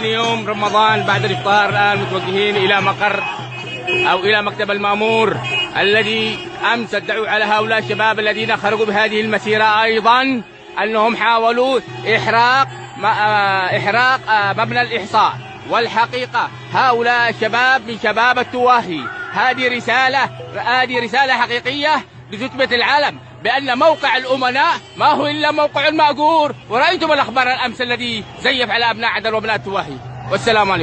ثاني يوم رمضان بعد الإفطار. الآن متوجهين إلى مقر أو إلى مكتب المأمور الذي أمس ادعوا على هؤلاء الشباب الذين خرجوا بهذه المسيرة أيضا أنهم حاولوا إحراق مبنى الإحصاء. والحقيقة هؤلاء الشباب من شباب التواهي. هذه رسالة حقيقية لتثبت العالم بأن موقع الأمناء ما هو إلا موقع مأجور. ورأيتم الأخبار الأمس الذي زيف على أبناء عدن وأبناء التواهي. والسلام عليكم.